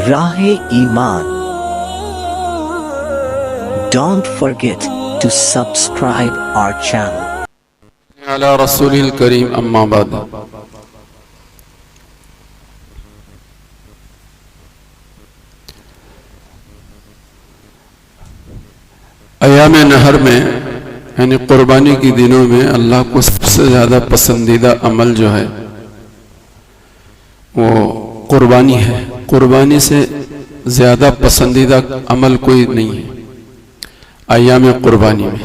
Rahe-e-Iman. Don't forget to subscribe our channel. अला रसूलिल करीम अम्मा बाद। अयाम नहर में यानी कुर्बानी के दिनों में अल्लाह को सबसे ज़्यादा पसंदीदा अमल जो है वो कुर्बानी है। कुर्बानी से ज़्यादा पसंदीदा अमल कोई नहीं है अयाम कुर्बानी में।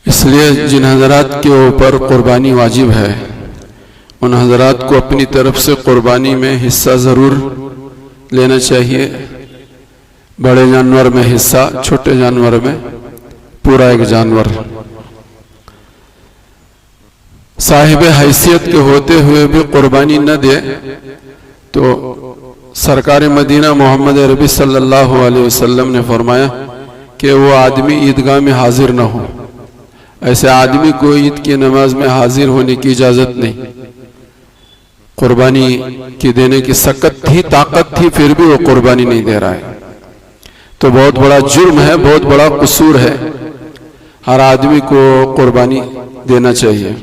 इसलिए जिन हजरात के ऊपर कुर्बानी वाजिब है उन हजरात को अपनी तरफ से कुर्बानी में हिस्सा ज़रूर लेना चाहिए। बड़े जानवर में हिस्सा, छोटे जानवर में पूरा एक जानवर। साहिब हैसियत के होते हुए भी कुर्बानी न दे तो सरकार मदीना मोहम्मद अरबी सल्लल्लाहु अलैहि वसल्लम ने फरमाया कि वो आदमी ईदगाह में हाजिर न हो। ऐसे आदमी को ईद की नमाज में हाजिर होने की इजाजत नहीं। कुर्बानी की देने की सकत थी, ताकत थी, फिर भी वो कुर्बानी नहीं दे रहा है तो बहुत बड़ा जुर्म है, बहुत बड़ा कसूर है। हर आदमी को कुर्बानी देना चाहिए।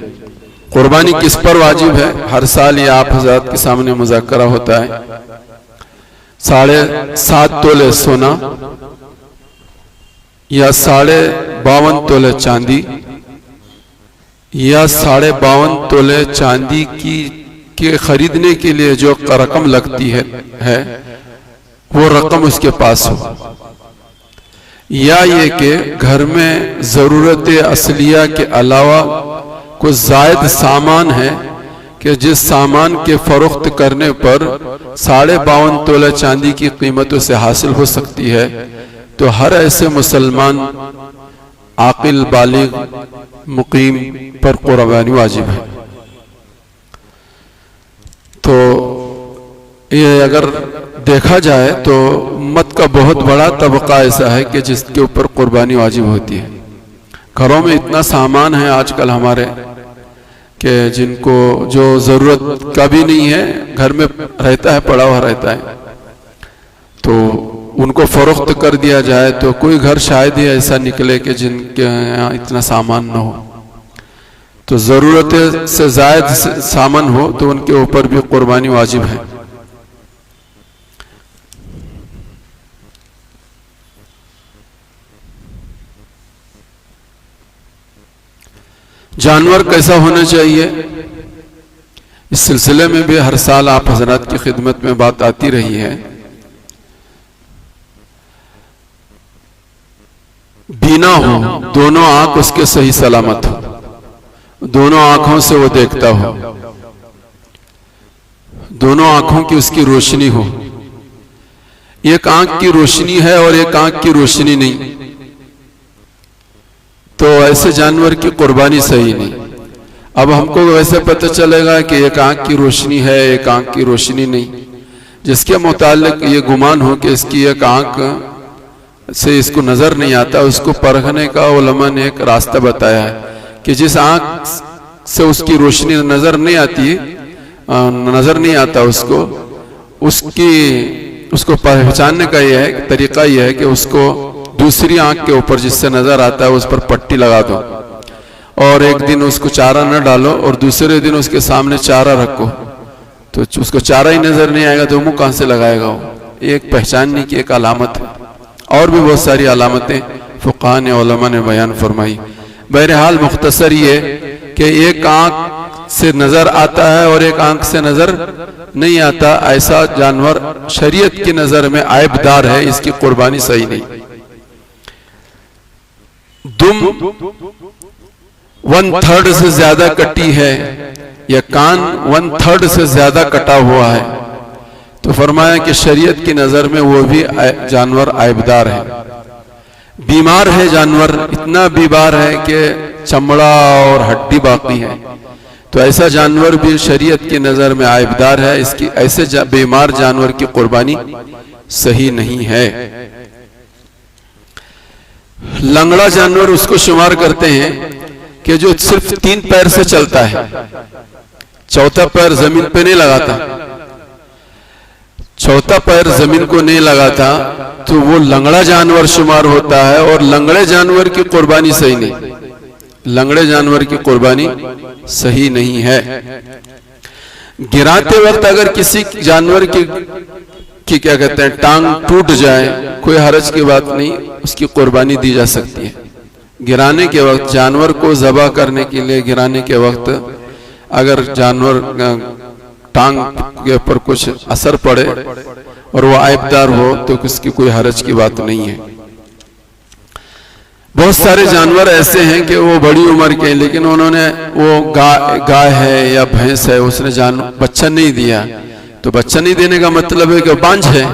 कुर्बानी किस पर वाजिब है? हर साल ये आप हज़रात के सामने मुज़ाकरा होता है। 7.5 तोले सोना या 52.5 तोले चांदी या 52.5 तोले चांदी के खरीदने के लिए जो रकम लगती है वो रकम उसके पास हो, या ये कि घर में ज़रूरत असलिया के अलावा कुछ ज़ायद सामान है कि जिस सामान के फरोख्त करने पर 52.5 तोले चांदी की कीमतों से हासिल हो सकती है। तो हर ऐसे मुसलमान आकिल बालिग मुकीम पर कुर्बानी वाजिब है। तो ये अगर देखा जाए तो उम्मत का बहुत बड़ा तबका ऐसा है कि जिसके ऊपर कुर्बानी वाजिब होती है। घरों में इतना सामान है आजकल हमारे कि जिनको जो ज़रूरत का भी नहीं है, घर में रहता है, पड़ा हुआ रहता है, तो उनको फरोख्त कर दिया जाए तो कोई घर शायद ही ऐसा निकले कि जिनके यहाँ इतना सामान न हो। तो ज़रूरत से ज़ायद सामान हो तो उनके ऊपर भी कुर्बानी वाजिब है। जानवर कैसा होना चाहिए, इस सिलसिले में भी हर साल आप हजरात की खिदमत में बात आती रही है। बीना हो, दोनों आंख उसके सही सलामत हो, दोनों आंखों से वो देखता हो, दोनों आंखों की उसकी रोशनी हो। एक आंख की रोशनी है और एक आंख की रोशनी नहीं, तो ऐसे जानवर की कुर्बानी सही नहीं। अब हमको वैसे पता चलेगा कि एक आंख की रोशनी है, एक आंख की रोशनी नहीं। जिसके मुतालिक ये गुमान हो कि इसकी एक आंख से इसको नजर नहीं आता, उसको परखने का उलमा ने एक रास्ता बताया है कि जिस आंख से उसकी रोशनी नजर नहीं आती, नजर नहीं आता उसको पहचानने का यह है, तरीका यह है कि उसको दूसरी आंख के ऊपर जिससे नजर आता है उस पर पट्टी लगा दो और एक दिन उसको चारा न डालो और दूसरे दिन उसके सामने चारा रखो, तो उसको चारा ही नजर नहीं आएगा तो मुंह कहां से लगाएगा वो। एक पहचानने की एक अलामत है। और भी बहुत सारी अलामतें फुक़हा ने, उलमा ने बयान फरमाई। बहरहाल मुख्तसर ये कि एक आंख से नजर आता है और एक आंख से नजर नहीं आता, ऐसा जानवर शरीयत की नजर में आयबदार है, इसकी कुर्बानी सही नहीं। दुम 1/3 से ज्यादा कटी है या कान 1/3 से ज्यादा कटा हुआ है तो फरमाया कि शरीयत की नजर में वो भी जानवर आयबदार है। बीमार है जानवर, इतना बीमार है कि चमड़ा और हड्डी बाकी है, तो ऐसा जानवर भी शरीयत की नजर में आयबदार है। इसकी ऐसे बीमार जानवर की कुर्बानी सही नहीं है। लंगड़ा जानवर उसको शुमार करते हैं कि जो सिर्फ 3 पैर से चलता है, चौथा पैर जमीन पे नहीं लगाता, चौथा पैर जमीन को नहीं लगाता, तो वो लंगड़ा जानवर शुमार होता है। और लंगड़े जानवर की कुर्बानी सही नहीं, लंगड़े जानवर की कुर्बानी सही नहीं है। गिराते वक्त अगर किसी जानवर की क्या कहते हैं टांग टूट जाए, कोई हरज की बात नहीं, उसकी कुर्बानी दी जा सकती है। गिराने के वक्त, जानवर को ज़बह करने के लिए गिराने के वक्त अगर जानवर टांग के ऊपर कुछ असर पड़े और वो आयबदार हो तो उसकी कोई हरज की बात नहीं है। बहुत सारे जानवर ऐसे हैं कि वो बड़ी उम्र के हैं, लेकिन उन्होंने वो गाय है या भैंस है, उसने बच्चा नहीं दिया, तो बच्चा नहीं देने का मतलब है कि बांझ है।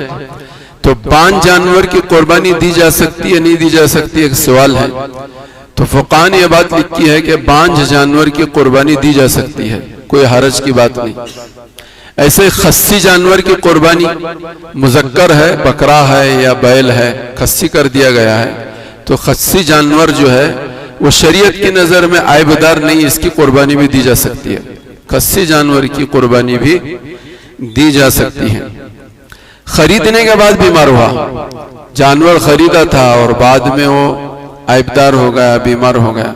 तो बांझ जानवर की कुर्बानी दी जा सकती है, नहीं दी जा सकती, एक सवाल है। तो फुक़हा ने यह बात लिखी है कि बांझ जानवर की कुर्बानी दी जा सकती है, कोई हरज की बात नहीं। ऐसे खस्सी जानवर की कुर्बानी, मुज़क्कर है, बकरा है या बैल है, खस्सी कर दिया गया है, तो खस्सी जानवर जो है वो शरीयत की नजर में आयबदार नहीं, इसकी कुर्बानी भी दी जा सकती है। खस्सी जानवर की कुर्बानी भी दी जा सकती है। खरीदने के बाद बीमार हुआ, जानवर खरीदा था और बाद में वो आयबदार हो गया, बीमार हो गया,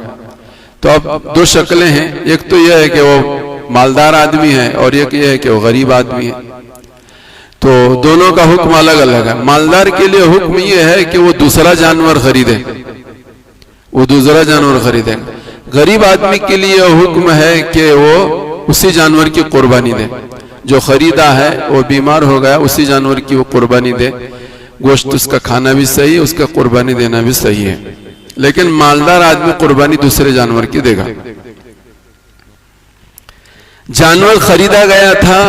तो अब 2 शक्लें हैं। एक तो यह है कि वो मालदार आदमी है और एक यह है कि वो गरीब आदमी है, तो दोनों का हुक्म अलग अलग है। मालदार के लिए हुक्म यह है कि वो दूसरा जानवर खरीदे, वो दूसरा जानवर खरीदेगा। गरीब आदमी के लिए हुक्म है कि वो उसी जानवर की कुर्बानी दे, जो खरीदा है वो बीमार हो गया, उसी जानवर की वो कुर्बानी दे। गोश्त उसका खाना भी सही है, उसका कुर्बानी देना भी सही है, लेकिन मालदार आदमी कुर्बानी दूसरे जानवर की देगा। जानवर खरीदा गया था,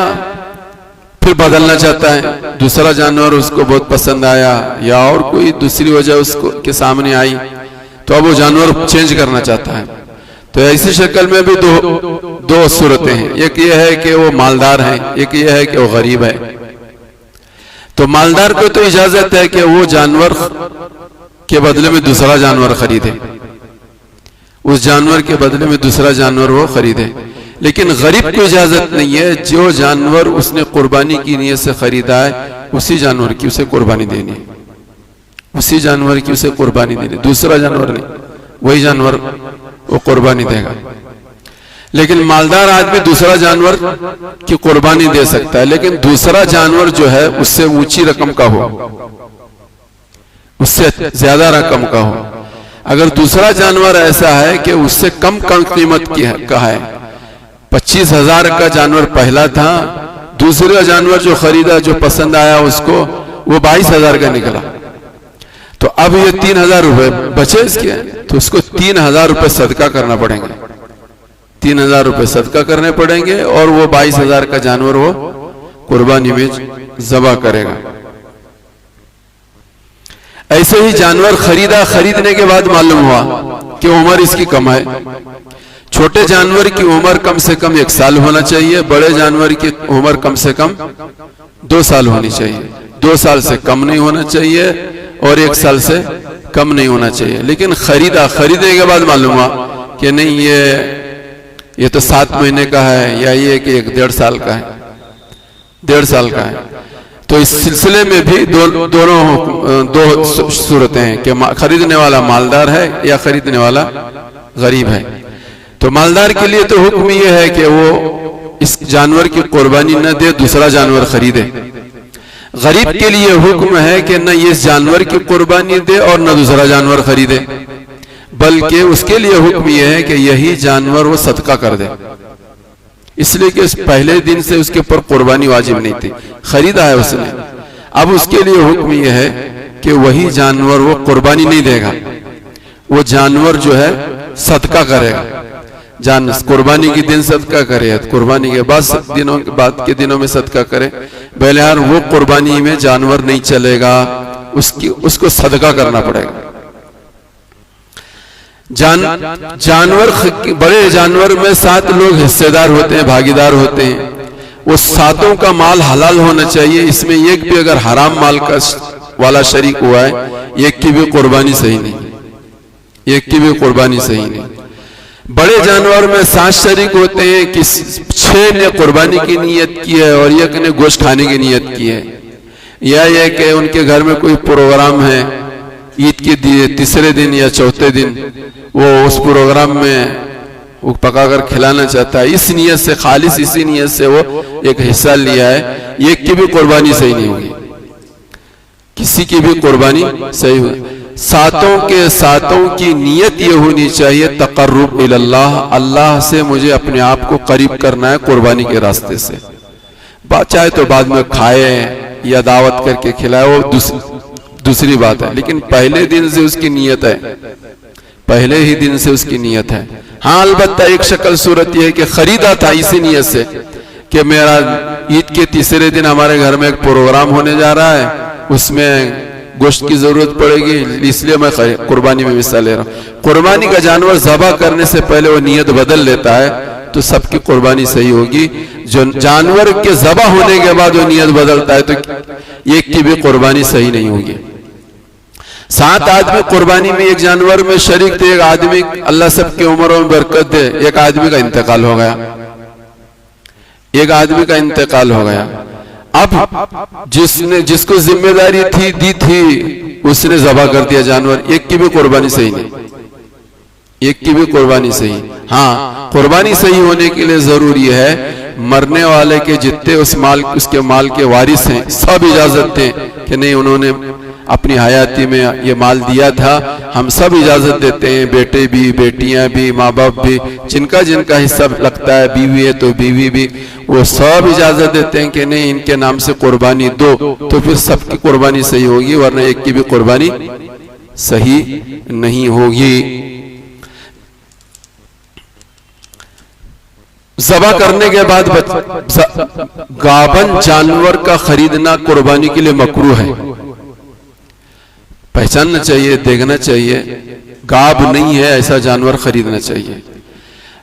फिर बदलना चाहता है, दूसरा जानवर उसको बहुत पसंद आया या और कोई दूसरी वजह उसको के सामने आई, तो अब वो जानवर चेंज करना चाहता है। तो ऐसी शक्ल में भी दो सूरतें हैं, एक ये है कि वो मालदार है, एक ये है कि वो गरीब है। तो मालदार को तो इजाजत है कि वो जानवर के बदले में दूसरा जानवर खरीदे, उस जानवर के बदले में दूसरा जानवर वो खरीदे। लेकिन गरीब को इजाजत नहीं है, जो जानवर उसने कुर्बानी की नीयत से खरीदा है उसी जानवर की उसे कुर्बानी देनी है, उसी जानवर की उसे कुर्बानी देनी, दूसरा जानवर नहीं, वही जानवर वो कुर्बानी देगा। लेकिन मालदार आदमी दूसरा जानवर की कुर्बानी दे सकता है, लेकिन दूसरा जानवर जो है उससे ऊंची रकम का हो, उससे ज्यादा रकम का हो। अगर दूसरा जानवर ऐसा है कि उससे कम कीमत का है, 25,000 का जानवर पहला था, दूसरा जानवर जो खरीदा, जो पसंद आया उसको, वो 22,000 का निकला, तो अब ये 3,000 रुपए बचे इसके, तो उसको 3,000 रुपए सदका करना पड़ेंगे, 3,000 रुपए सदका करने पड़ेंगे, और वो 22,000 का जानवर वो कुर्बानी में ज़बह करेगा। ऐसे ही जानवर खरीदने के बाद मालूम हुआ कि उम्र इसकी कम है। छोटे जानवर की उम्र कम से कम 1 साल होना चाहिए, बड़े जानवर की उम्र कम से कम 2 साल होनी चाहिए, 2 साल से कम नहीं होना चाहिए और 1 साल से कम नहीं होना चाहिए। लेकिन खरीदने के बाद मालूम हुआ कि नहीं, ये तो 7 महीने का है, या ये कि 1.5 साल का है, 1.5 साल का है। तो इस सिलसिले में भी दो सूरतें हैं कि खरीदने वाला मालदार है या खरीदने वाला गरीब है। तो मालदार के लिए तो हुक्म ये है कि वो इस जानवर की कुर्बानी न दे, दूसरा जानवर खरीदे। गरीब के लिए हुक्म है कि न इस जानवर की कुर्बानी दे और न दूसरा जानवर खरीदे, बल्कि उसके लिए हुक्म यह है कि यही जानवर वो सदका कर दे, इसलिए कि पहले दिन से उसके ऊपर कुर्बानी वाजिब नहीं थी, खरीदा है उसने। अब उसके लिए हुक्म यह है कि वही जानवर वो कुर्बानी नहीं देगा, वो जानवर जो है सदका करेगा। कुर्बानी के दिन सदका करे, कुर्बानी के बाद के दिनों में सदका करे, बहरहाल वो कुर्बानी में जानवर नहीं चलेगा, उसको सदका करना पड़ेगा। जानवर, बड़े जानवर में 7 लोग हिस्सेदार होते हैं, भागीदार होते हैं, वो 7 का माल हलाल होना चाहिए। इसमें एक भी अगर हराम माल का वाला शरीक हुआ है, एक की भी कुर्बानी सही नहीं, एक की भी कुर्बानी सही नहीं। बड़े जानवर में 7 शरीक होते हैं कि 6 ने कुर्बानी की नियत की है और 1 ने गोश्त खाने की नियत की है, या ये कि उनके घर में कोई प्रोग्राम है ईद के तीसरे दिन या चौथे दिन, वो उस प्रोग्राम में वो पकाकर खिलाना चाहता है, इस नियत से, खालिस इसी नियत से वो एक हिस्सा लिया है, एक की भी कुर्बानी सही नहीं होगी, किसी की भी कुर्बानी सही होगी। सातों के सातों की नियत ये होनी चाहिए तकर्रुब इल्लाह, अल्लाह से मुझे अपने आप को करीब करना है कुर्बानी के रास्ते से। चाहे तो बाद में खाए या दावत करके खिलाए, वो दूसरी बात है, लेकिन पहले दिन से उसकी नियत है, पहले ही दिन से उसकी नियत है। हाँ, अलबत्ता एक शक्ल सूरत यह है कि खरीदा था इसी नियत से कि मेरा ईद के तीसरे दिन हमारे घर में एक प्रोग्राम होने जा रहा है, उसमें गोश्त की जरूरत पड़ेगी, इसलिए मैं कुर्बानी में हिस्सा ले रहा हूँ। कुर्बानी का जानवर ज़बह करने से पहले वो नियत बदल लेता है तो सबकी कुर्बानी सही होगी। जो जानवर के ज़बह होने के बाद वो नियत बदलता है तो एक की भी कुर्बानी सही नहीं होगी। 7 आदमी कुर्बानी में एक जानवर में शरीक थे, एक आदमी, अल्लाह सबकी उम्रों में बरकत दे, एक आदमी का इंतकाल हो गया, एक आदमी का इंतकाल हो गया। अब जिसको जिम्मेदारी थी दी थी उसने ज़बह कर दिया जानवर, एक की भी कुर्बानी सही नहीं, एक की भी कुर्बानी सही। हाँ, कुर्बानी सही होने के लिए जरूरी है मरने वाले के जितने उसके माल के वारिस हैं सब इजाजत दें कि नहीं, उन्होंने अपनी हयाती में ये माल दिया था, हम सब इजाजत देते हैं, बेटे भी, बेटियां भी, माँ बाप भी, जिनका जिनका हिस्सा लगता है, बीवी है तो बीवी भी, वो सब इजाजत देते हैं कि नहीं इनके नाम से कुर्बानी दो, तो फिर सबकी कुर्बानी सही होगी, वरना एक की भी कुर्बानी सही नहीं होगी। ज़बह करने के बाद गाबन जानवर का खरीदना कुर्बानी के लिए मकरूह है, पहचानना चाहिए, देखना चाहिए, गाब नहीं है ऐसा जानवर खरीदना चाहिए।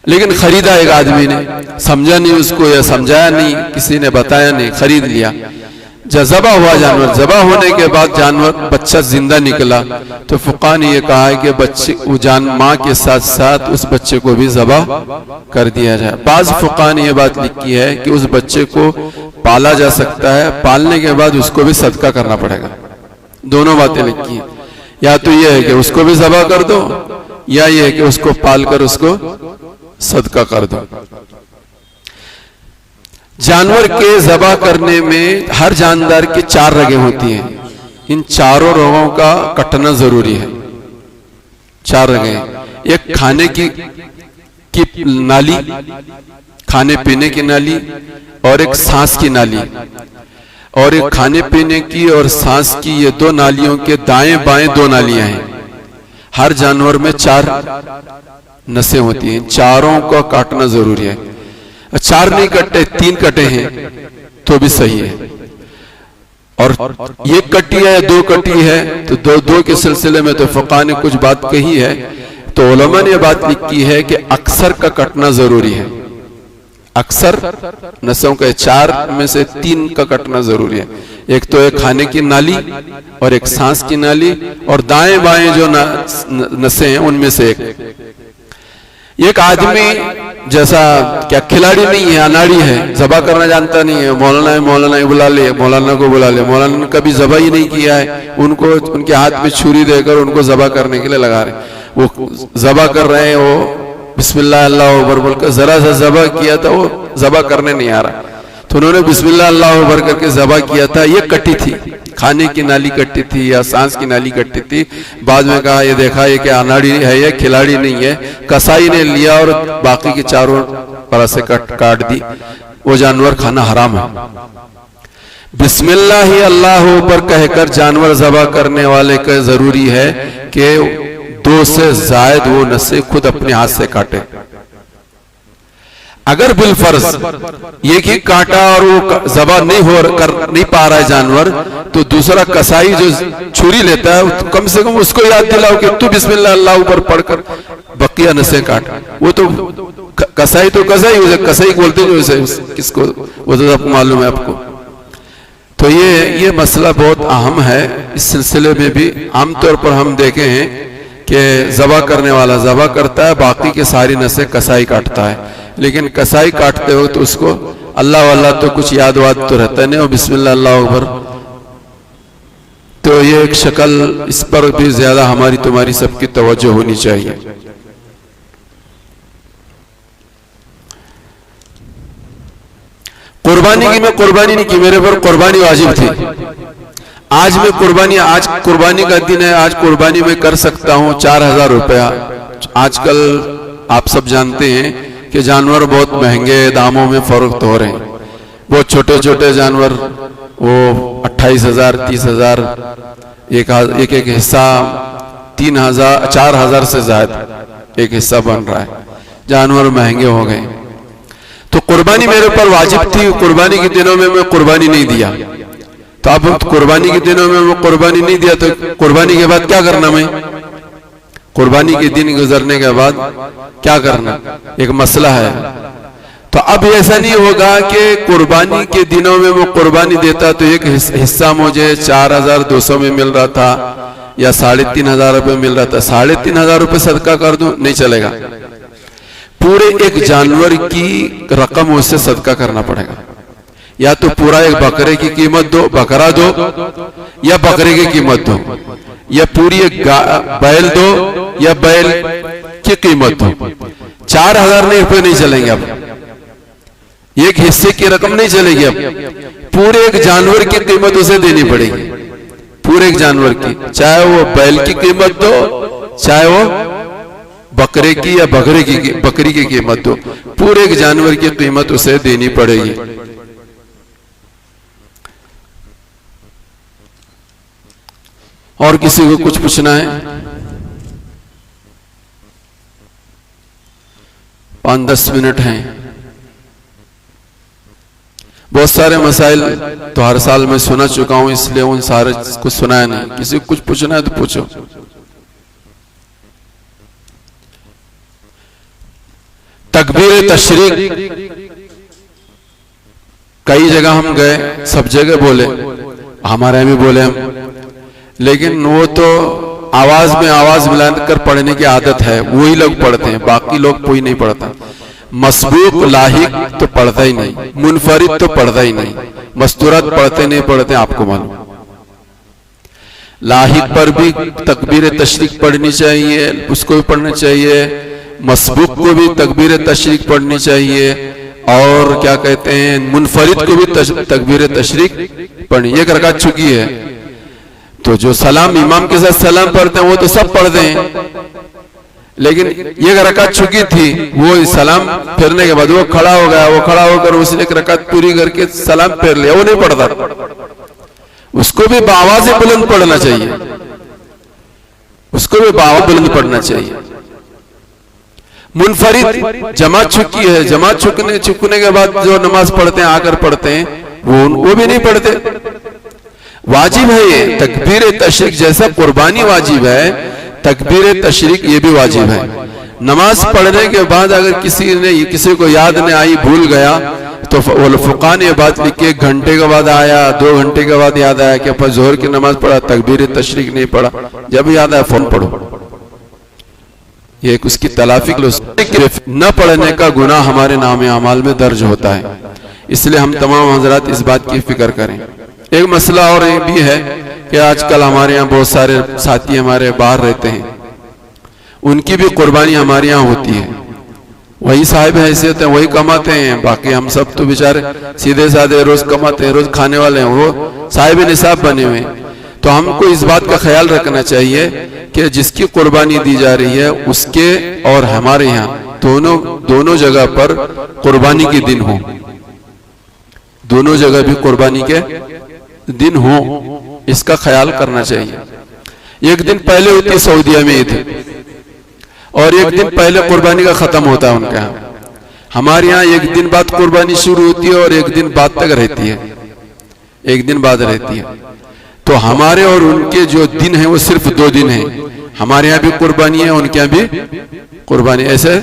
लेकिन खरीदा एक आदमी ने, समझा नहीं उसको या समझाया नहीं, किसी ने बताया नहीं, खरीद लिया। जब ज़बह हुआ जानवर, ज़बह होने के बाद जानवर बच्चा जिंदा निकला तो फुक़हा ने ये कहा है कि बच्चे माँ के साथ साथ उस बच्चे को भी ज़बह कर दिया जाए। बाज़ फुक़हा ने ये बात लिखी है कि उस बच्चे को पाला जा सकता है, पालने के बाद उसको भी सदका करना पड़ेगा। दोनों बातें लिखी हैं, या तो यह है कि उसको भी ज़बह कर दो, या यह है कि उसको पाल कर उसको सदका कर दो। जानवर के ज़बह करने में हर जानदार की 4 रगें होती हैं, इन चारों रगों का कटना जरूरी है। 4 रगें, एक खाने की नाली, खाने पीने की नाली, और एक सांस की नाली, और एक खाने पीने की और सांस की, ये 2 नालियों के दाएं बाएं 2 नालियां हैं। हर जानवर में 4 नसें होती हैं, चारों को काटना जरूरी है। 4 नहीं कटे, 3 कटे हैं तो भी सही है, और 1 कटी है या 2 कटी है तो 2 के सिलसिले में तो फुक़हा ने कुछ बात कही है, तो उलमा ने बात लिखी है कि अक्सर का कटना जरूरी है। अक्सर नसों के 4 में से 3 का कटना जरूरी है। एक तो एक खाने की नाली और एक सांस की नाली, और दाएं बाएं जो नसें हैं उनमें से एक आदमी जैसा क्या खिलाड़ी नहीं है, अनाड़ी है, ज़बह करना जानता नहीं है, मौलाना बुला ले, मौलाना को बुला ले, मौलाना ने कभी ज़बह ही नहीं किया है, उनको उनके हाथ में छुरी देकर उनको ज़बह करने के लिए लगा रहे, वो ज़बह कर रहे हैं, वो बिस्मिल्लाह अल्लाहु अकबर बोलकर जरा सा ज़बह किया था, वो ज़बह करने नहीं आ रहा, तो उन्होंने बिस्मिल्लाह अल्लाहु अकबर करके ज़बह किया था। ये कटी थी, खाने की नाली कटी थी या सांस की नाली कटी थी। बाद में कहा ये देखा ये कि अनाड़ी है, ये खिलाड़ी नहीं है, कसाई ने लिया और बाकी की चारों तरह से काट दी, वो जानवर खाना हराम है। बिस्मिल्लाह अल्लाहु अकबर कहकर जानवर ज़बह करने वाले का जरूरी है कि 2 से ज़ायद वो नसें खुद अपने हाथ से काटे। अगर बिलफर्ज एक ही काटा और वो ज़बह नहीं पा रहा है जानवर, तो दूसरा कसाई जो छुरी लेता है तो कम से कम उसको याद दिलाओ कि तू बिस्मिल्लाह अल्लाह ऊपर पढ़कर बकिया नसें काट। वो तो कसाई कसाई बोलते जो किसको, वो तो आपको मालूम है आपको। तो ये मसला बहुत अहम है। इस सिलसिले में भी आमतौर पर हम देखे हैं कि ज़बा करने वाला ज़बा करता है, बाकी के सारी नसें कसाई काटता है, लेकिन कसाई काटते हो तो उसको अल्लाह वाला तो कुछ याद वाद तो रहता नहीं, और बिस्मिल्लाह अल्लाह अकबर। तो ये एक शक्ल, इस पर भी ज्यादा हमारी तुम्हारी सबकी तवज्जो होनी चाहिए। कुर्बानी की, मैं कुर्बानी नहीं की, मेरे पर कुर्बानी वाजिब थी। आज मैं कुर्बानी, आज कुर्बानी का दिन है, आज कुर्बानी मैं कर सकता हूँ 4000 रुपया। आजकल आप सब जानते हैं कि जानवर बहुत महंगे दामों में फरोख्त हो रहे हैं। बहुत छोटे छोटे जानवर वो 28,000, 30,000, एक हिस्सा 3,000, 4,000 से ज्यादा एक हिस्सा बन रहा है। जानवर महंगे हो गए। तो कुर्बानी मेरे पर वाजिब थी। कुर्बानी के दिनों में मैं कुर्बानी नहीं दिया। तो अब कुर्बानी के दिनों में मैं कुर्बानी नहीं दिया तो कुर्बानी के बाद क्या करना? मैं कुर्बानी के दिन गुजरने के बाद क्या करना, एक मसला है। तो अब ऐसा नहीं होगा कि कुर्बानी के दिनों में वो कुर्बानी देता तो एक हिस्सा मुझे 4,200 में मिल रहा था या 3,500 रुपये मिल रहा था, 3,500 रुपये सदका कर दूं, नहीं चलेगा। पूरे एक जानवर की रकम उससे सदका करना पड़ेगा। या तो पूरा एक बकरे की कीमत दो, बकरा दो, या बकरे की कीमत दो, या पूरी एक बैल दो, या बैल की कीमत दो। 4,000 रुपये नहीं चलेंगे। अब एक हिस्से की रकम नहीं चलेगी। अब पूरे एक जानवर की कीमत उसे देनी पड़ेगी, पूरे एक जानवर की, चाहे वो बैल की कीमत दो, चाहे वो बकरे की या बकरी की कीमत दो, पूरे एक जानवर की कीमत उसे देनी पड़ेगी। और किसी को कुछ पूछना है? 5-10 मिनट हैं। बहुत सारे मसाइल तो हर साल मैं सुना चुका हूं, इसलिए उन सारे को सुनाया नहीं। किसी को कुछ पूछना है तो पूछो। तकबीर तशरीक कई जगह हम गए, सब जगह बोले, हमारे यहाँ भी बोले हम, लेकिन वो तो आवाज में आवाज मिलाकर पढ़ने की आदत है, वही लोग पढ़ते हैं, बाकी लोग कोई नहीं पढ़ता। मसबूक लाहिक तो पढ़ता ही नहीं, मुनफरिद तो पढ़ता ही नहीं, मस्तूरत पढ़ते नहीं पढ़ते आपको मालूम। लाहिक पर भी तकबीर तशरीक पढ़नी चाहिए, उसको भी पढ़ना चाहिए। मसबूक को भी तकबीर तशरीक पढ़नी चाहिए, और क्या कहते हैं मुनफरिद को भी तकबीर तशरीक पढ़नी। एक रकात चुकी है तो जो सलाम इमाम के साथ सलाम पढ़ते हैं वो तो सब पढ़ते हैं, लेकिन ये रकात चुकी थी, वो सलाम फिरने के बाद वो खड़ा हो गया, वो खड़ा होकर उसने एक रकात पूरी करके सलाम फेर लिया, वो नहीं पढ़ता। उसको भी बाआवाज़ बुलंद पढ़ना चाहिए, उसको भी बाआवाज़ बुलंद पढ़ना चाहिए। मुनफरिद जमात चुकी है, जमात चुकने के बाद जो नमाज पढ़ते हैं आकर पढ़ते हैं, वो भी नहीं पढ़ते। वाजिब है ये तकबीर तशरीक, जैसा कुर्बानी वाजिब है तकबीर तशरीक ये भी वाजिब है। नमाज पढ़ने के बाद अगर किसी को याद नहीं आई, भूल गया, तो फुक़हा ने बात लिखी, 1 घंटे के बाद आया, 2 घंटे के बाद याद आया कि अपन जोहर की नमाज पढ़ा, तकबीर तशरीक नहीं पढ़ा, जब याद आया फौरन पढ़ो। ये उसकी तलाफी न पढ़ने का गुनाह हमारे नाम अमाल में दर्ज होता है, इसलिए हम तमाम हजरात इस बात की फिक्र करें। एक मसला और ये भी है कि आजकल हमारे यहाँ बहुत सारे साथी हमारे बाहर रहते हैं, उनकी भी कुर्बानी हमारे यहाँ होती है। वही साहिब हैसियत है, वही कमाते हैं, बाकी हम सब तो बेचारे सीधे साधे रोज कमाते हैं, रोज खाने वाले हैं, वो साहिब निसाब बने हुए हैं। तो हमको इस बात का ख्याल रखना चाहिए कि जिसकी कुर्बानी दी जा रही है उसके और हमारे यहाँ दोनों जगह पर कुर्बानी के दिन हो, दोनों जगह भी कुर्बानी के दिन हो, इसका ख्याल करना चाहिए। एक दिन पहले होती है सऊदीया में ईद, और एक दिन पहले कुर्बानी का खत्म होता है उनके यहाँ। हमारे यहाँ एक दिन बाद कुर्बानी शुरू होती है और एक दिन बाद तक रहती है, एक दिन बाद रहती है। तो हमारे और उनके जो दिन है वो सिर्फ 2 दिन है। हमारे यहाँ भी कुर्बानी है, उनके यहाँ भी कुर्बानी, ऐसे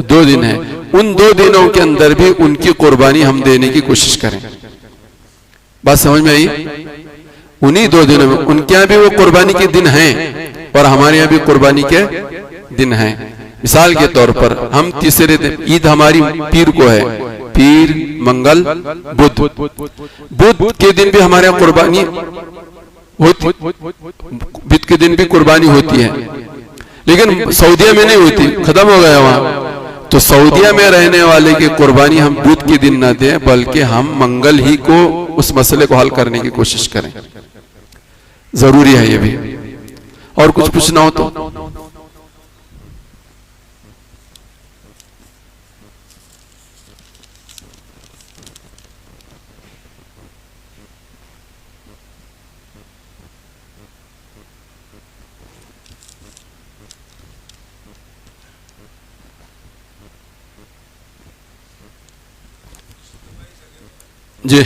2 दिन है। उन 2 दिनों के अंदर भी उनकी कुर्बानी हम देने की कोशिश करें। बात समझ में आई? उन्हीं 2 दिनों में उनके यहाँ भी वो कुर्बानी के दिन हैं, और हमारे यहाँ भी कुर्बानी के दिन हैं। मिसाल के तौर पर हम तीसरे दिन, ईद हमारी पीर को है, पीर, मंगल, बुध, बुध के दिन भी हमारे यहाँ कुर्बानी होती, बुध के दिन भी कुर्बानी होती है, लेकिन सऊदीया में नहीं होती, खत्म हो गया वहां। तो सऊदीया में रहने वाले की कुर्बानी हम बुध के दिन न दें, बल्कि हम मंगल ही को उस मसले को हल करने की कोशिश करें। जरूरी है ये भी। और कुछ पूछना हो तो जी।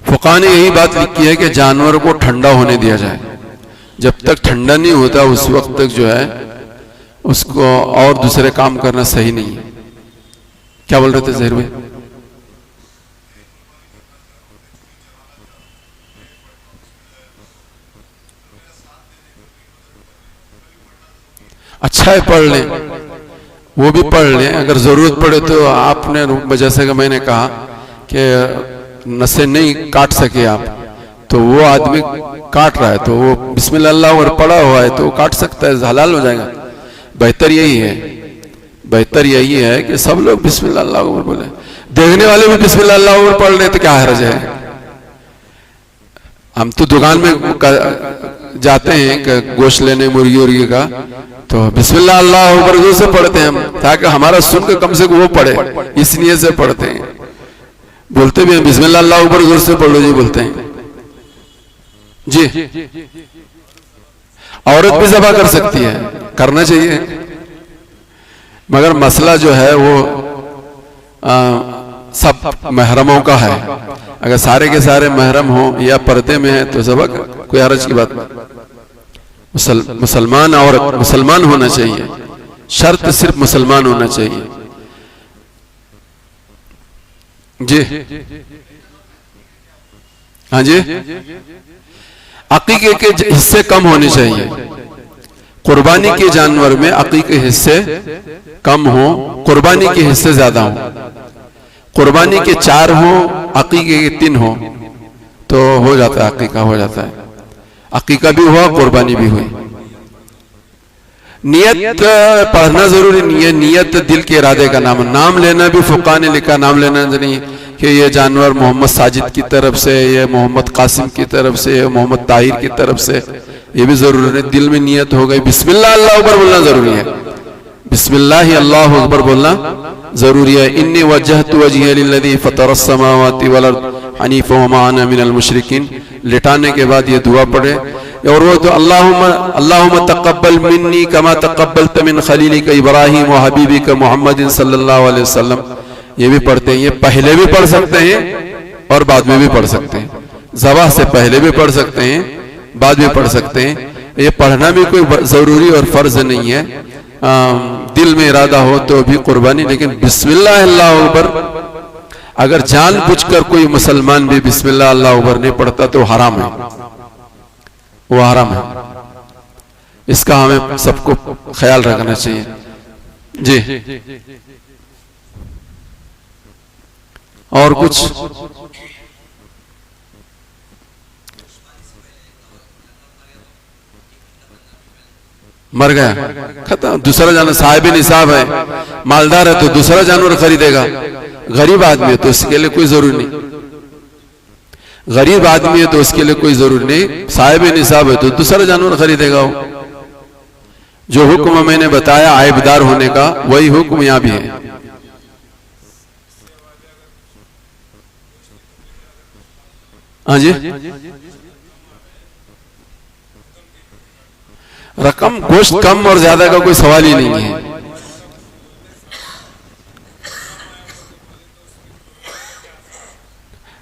फुक़हा ने यही बात लिखी है कि जानवर को ठंडा होने दिया जाए। जब तक ठंडा नहीं होता उस वक्त तक जो है उसको और दूसरे काम करना सही नहीं है। क्या बोल रहे थे ज़हीर भाई? अच्छा है, पढ़ लें, वो भी पढ़ लें। अगर जरूरत पड़े तो आपने, जैसे कि मैंने कहा कि नसें नहीं काट सके आप, तो वो आदमी काट रहा है तो वो बिस्मिल्लाह अल्लाहु अकबर पड़ा हुआ है तो वो काट सकता है, हलाल हो जाएगा। बेहतर यही है, बेहतर यही है कि सब लोग बिस्मिल्लाह अल्लाहु अकबर बोले, देखने वाले भी बिस्मिल्लाह अल्लाहु अकबर पढ़ ले तो क्या हर्ज है। हम तो दुकान में जाते हैं गोश्त लेने मुर्गी उर्गी का, तो बिस्मिल्लाह अल्लाहु अकबर जोर से पढ़ते हैं हम, ताकि हमारा सुन के कम से कम वो पढ़े, इस नियत से पढ़ते हैं। बोलते भी हैं बिस्मिल्लाह अल्लाहु अकबर जोर से पढ़ लो जी, बोलते हैं जी। औरत भी ज़बह कर सकती है, करना चाहिए, मगर मसला जो है वो सब महरमों का है। अगर सारे के सारे महरम हो या पर्दे में है तो ज़बह कोई हर्ज की बात नहीं। मुसलमान औरत मुसलमान होना चाहिए, शर्त सिर्फ मुसलमान होना चाहिए जी। हाँ जी, अकीके के हिस्से कम होने चाहिए। कुर्बानी के जानवर में अकीके हिस्से कम हो, कुर्बानी के हिस्से ज्यादा हो। कुर्बानी के 4 हो, अकीके के 3 हो तो हो जाता है, अकीका हो जाता है। अकीका भी हुआ, कुर्बानी भी हुई। नियत पढ़ना जरूरी नहीं है, नियत दिल के इरादे का नाम लेना भी फुक़हा ने लिखा, नाम लेना नहीं कि ये जानवर मोहम्मद साजिद की तरफ से, ये मोहम्मद कासिम की तरफ से, ये मोहम्मद ताहिर की तरफ से, ये भी जरूरी है। दिल में नियत हो गई, बिस्मिल्लाह अल्लाहु अकबर बोलना जरूरी है, बिस्मिल्लाह अल्लाहु अकबर बोलना जरूरी है। इन्नी वज्जहतु वजहिया लिल्लज़ी फ़तरस समावाति वल अर्द हनीफ़ा वमा अना मिनल मुशरिकीन। लिटाने के बाद ये दुआ पढ़े, और वो तो अल्लाहुम्मा तक़ब्बल मिन्नी कमा तक़ब्बलत मिन खलीलिक इब्राहीम व हबीबिक मुहम्मदिन सल्लल्लाहु अलैहि वसल्लम। ये भी पढ़ते हैं, ये पहले भी पढ़ सकते हैं और बाद में भी पढ़ सकते हैं। ज़बह से पहले भी पढ़ सकते हैं, बाद में पढ़ सकते हैं। ये पढ़ना भी कोई जरूरी और फर्ज नहीं है, दिल में इरादा हो तो भी कुर्बानी। लेकिन बिस्मिल्लाह अल्लाहु अकबर अगर जानबूझकर कोई मुसलमान भी बिस्मिल्लाह अल्लाहु अकबर नहीं पढ़ता तो हराम है, वो हराम है। इसका हमें सबको ख्याल रखना चाहिए जी। और कुछ मर गया, खत्म। दूसरा जानवर साहिब निसाब है, मालदार है तो दूसरा जानवर खरीदेगा। गरीब आदमी है तो उसके लिए कोई जरूरी नहीं, गरीब आदमी है तो उसके लिए कोई जरूरी नहीं। साहिब निसाब है तो दूसरा जानवर खरीदेगा। वो जो हुक्म मैंने बताया आयबदार होने का, वही हुक्म यहां भी है। हाँ जी, रकम गोश्त कम और ज्यादा का कोई सवाल ही नहीं है।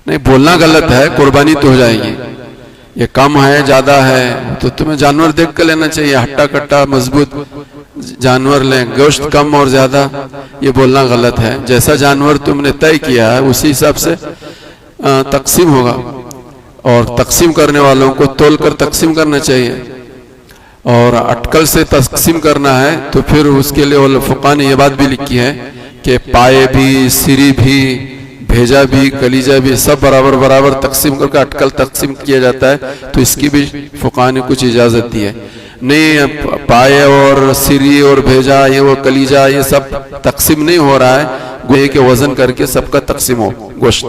नहीं, बोलना गलत है, कुर्बानी तो हो जाएगी। ये कम है ज्यादा है तो तुम्हें जानवर देख कर लेना चाहिए, हट्टा कट्टा मजबूत जानवर लें, गोश्त कम और ज़्यादा ये बोलना गलत है। जैसा जानवर तुमने तय किया है उसी हिसाब से तकसीम होगा, और तकसीम करने वालों को तोल कर तकसीम करना चाहिए। और अटकल से तकसीम करना है तो फिर उसके लिए उलमा ने यह बात भी लिखी है कि पाए भी, सिरी भी, भेजा भी, कलीजा भी सब बराबर बराबर तकसीम करके अटकल तकसीम किया जाता है। तो इसकी भी फुक़हा ने कुछ इजाज़त दी है। नहीं, पाए और सिरी और भेजा, ये वो कलीजा, ये सब तकसीम नहीं हो रहा है, गोहे के वजन करके सबका तकसीम हो। गोश्त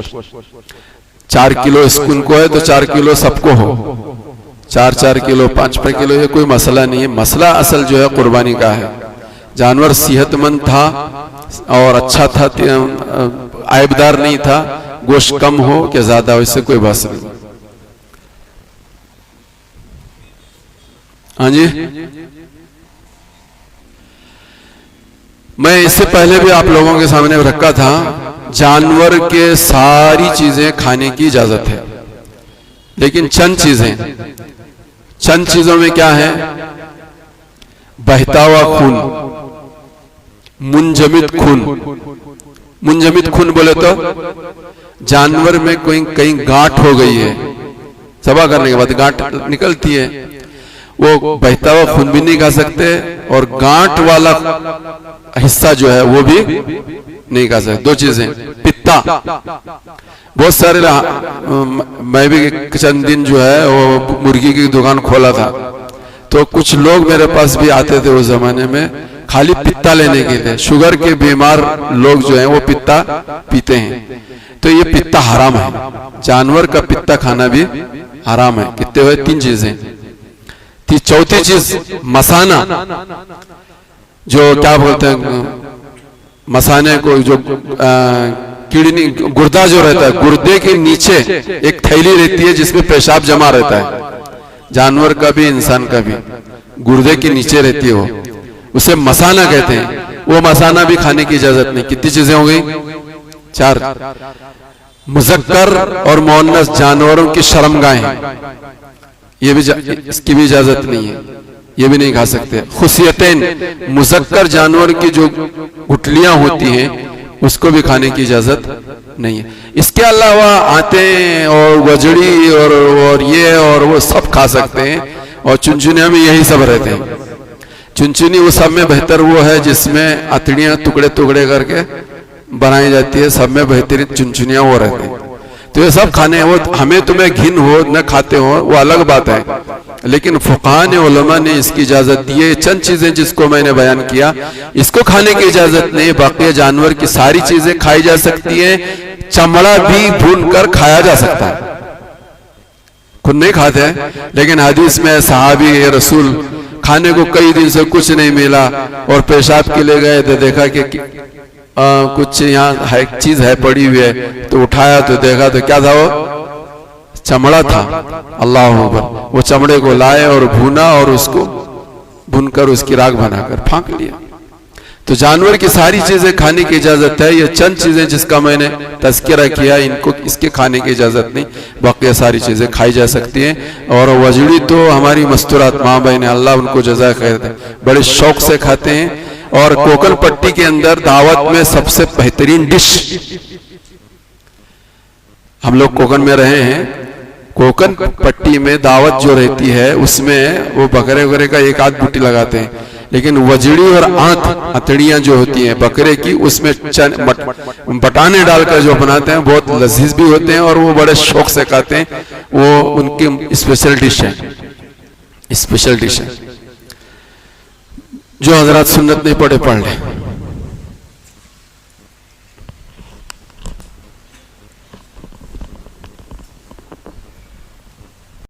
4 किलो स्कून को है तो 4 किलो सबको हो, 4-4 किलो, 5-5 किलो, ये कोई मसला नहीं है। मसला असल जो है कुर्बानी का है। जानवर सेहतमंद था और अच्छा था, आयबदार नहीं था, गोश्त कम हो कि ज्यादा हो, इससे कोई बहस नहीं। हाँ जी, मैं इससे पहले भी आप लोगों के सामने रखा था, जानवर के सारी चीजें खाने की इजाजत है, लेकिन चंद चीजों में क्या है? बहता हुआ खून, मुंजमिद खून बोले तो जानवर में कोई कहीं गांठ हो गई है, ज़बह करने के बाद गांठ निकलती है, वो बहता हुआ खून भी नहीं खा सकते, और गांठ वाला हिस्सा जो है वो भी नहीं खा सकते। 2 चीजें। पित्ता, बहुत सारे, मैं भी चंद दिन जो है वो मुर्गी की दुकान खोला था, तो कुछ लोग मेरे पास भी आते थे उस जमाने में खाली पित्ता लेने के लिए। शुगर के बीमार लोग जो हैं वो पित्ता पीते हैं, तो ये पित्ता हराम है। जानवर का पित्ता खाना भी हराम है। कितने हुए? 3 चीजें। चौथी चीज मसाना, जो क्या बोलते हैं मसाने को, जो किडनी, गुर्दा जो रहता है, गुर्दे के नीचे एक थैली रहती है जिसमें पेशाब जमा रहता है, जानवर का भी इंसान का भी गुर्दे के नीचे रहती है, वो उसे मसाना कहते हैं। वो मसाना भी खाने की इजाजत नहीं। कितनी चीजें हो गई? 4। मुज़क्कर और मुअन्नस जानवरों की शर्मगाहें, ये भी इसकी भी इजाजत नहीं है, ये भी नहीं खा सकते। खुसियतें, मुज़क्कर जानवर की जो गुठलियां होती हैं उसको भी खाने की इजाजत नहीं है। इसके अलावा आते और वजड़ी और ये और वो सब खा सकते हैं, और चुनचुनिया में यही सब रहते हैं। चुनचुनी वो सब में बेहतर वो है जिसमें अतड़ियां टुकड़े टुकड़े करके बनाई जाती है, सब में बेहतरीन चुनचुनिया वो रहते हैं। तो ये सब खाने, वो हमें तुम्हें घिन हो न खाते हो वो अलग बात है, लेकिन फुक़हा ने, उलमा ने इसकी इजाजत दी है। चंद चीजें जिसको मैंने बयान किया, इसको खाने की इजाजत नहीं। बाकी जानवर की सारी चीजें खाई जा सकती है, चमड़ा भी भून कर खाया जा सकता है। खुद नहीं खाते हैं, लेकिन हदीस में सहाबी रसूल खाने को कई दिन से कुछ नहीं मिला और पेशाब के लिए गए तो देखा कि कुछ यहाँ है चीज है पड़ी हुई है, तो उठाया तो देखा तो क्या था? वो चमड़ा था। अल्लाह अकबर। वो चमड़े को लाए और भूना और उसको भूनकर उसकी राख बनाकर फांक लिया। तो जानवर की सारी चीजें खाने की इजाजत है। ये चंद चीजें जिसका मैंने तज़किरा किया, इनको इसके खाने की इजाजत नहीं, बाकी सारी चीजें खाई जा सकती हैं। और वजड़ी तो हमारी मस्तूरात माँ बहन, अल्लाह उनको जज़ा खैर दे, बड़े शौक से खाते हैं। और कोकन पट्टी के अंदर दावत में सबसे बेहतरीन डिश, हम लोग कोकन में रहे हैं, कोकन पट्टी में दावत जो रहती है उसमें वो बकरे वगैरह का एक आध बूटी लगाते हैं, लेकिन वजड़ी और अतड़ियां जो होती हैं बकरे की, उसमें बटाने डालकर जो बनाते हैं बहुत लजीज भी होते हैं और वो बड़े शौक से खाते हैं। वो उनकी स्पेशल डिश है, स्पेशल डिश है। जो हजरात सुन्नत नहीं पढ़े पढ़ लें।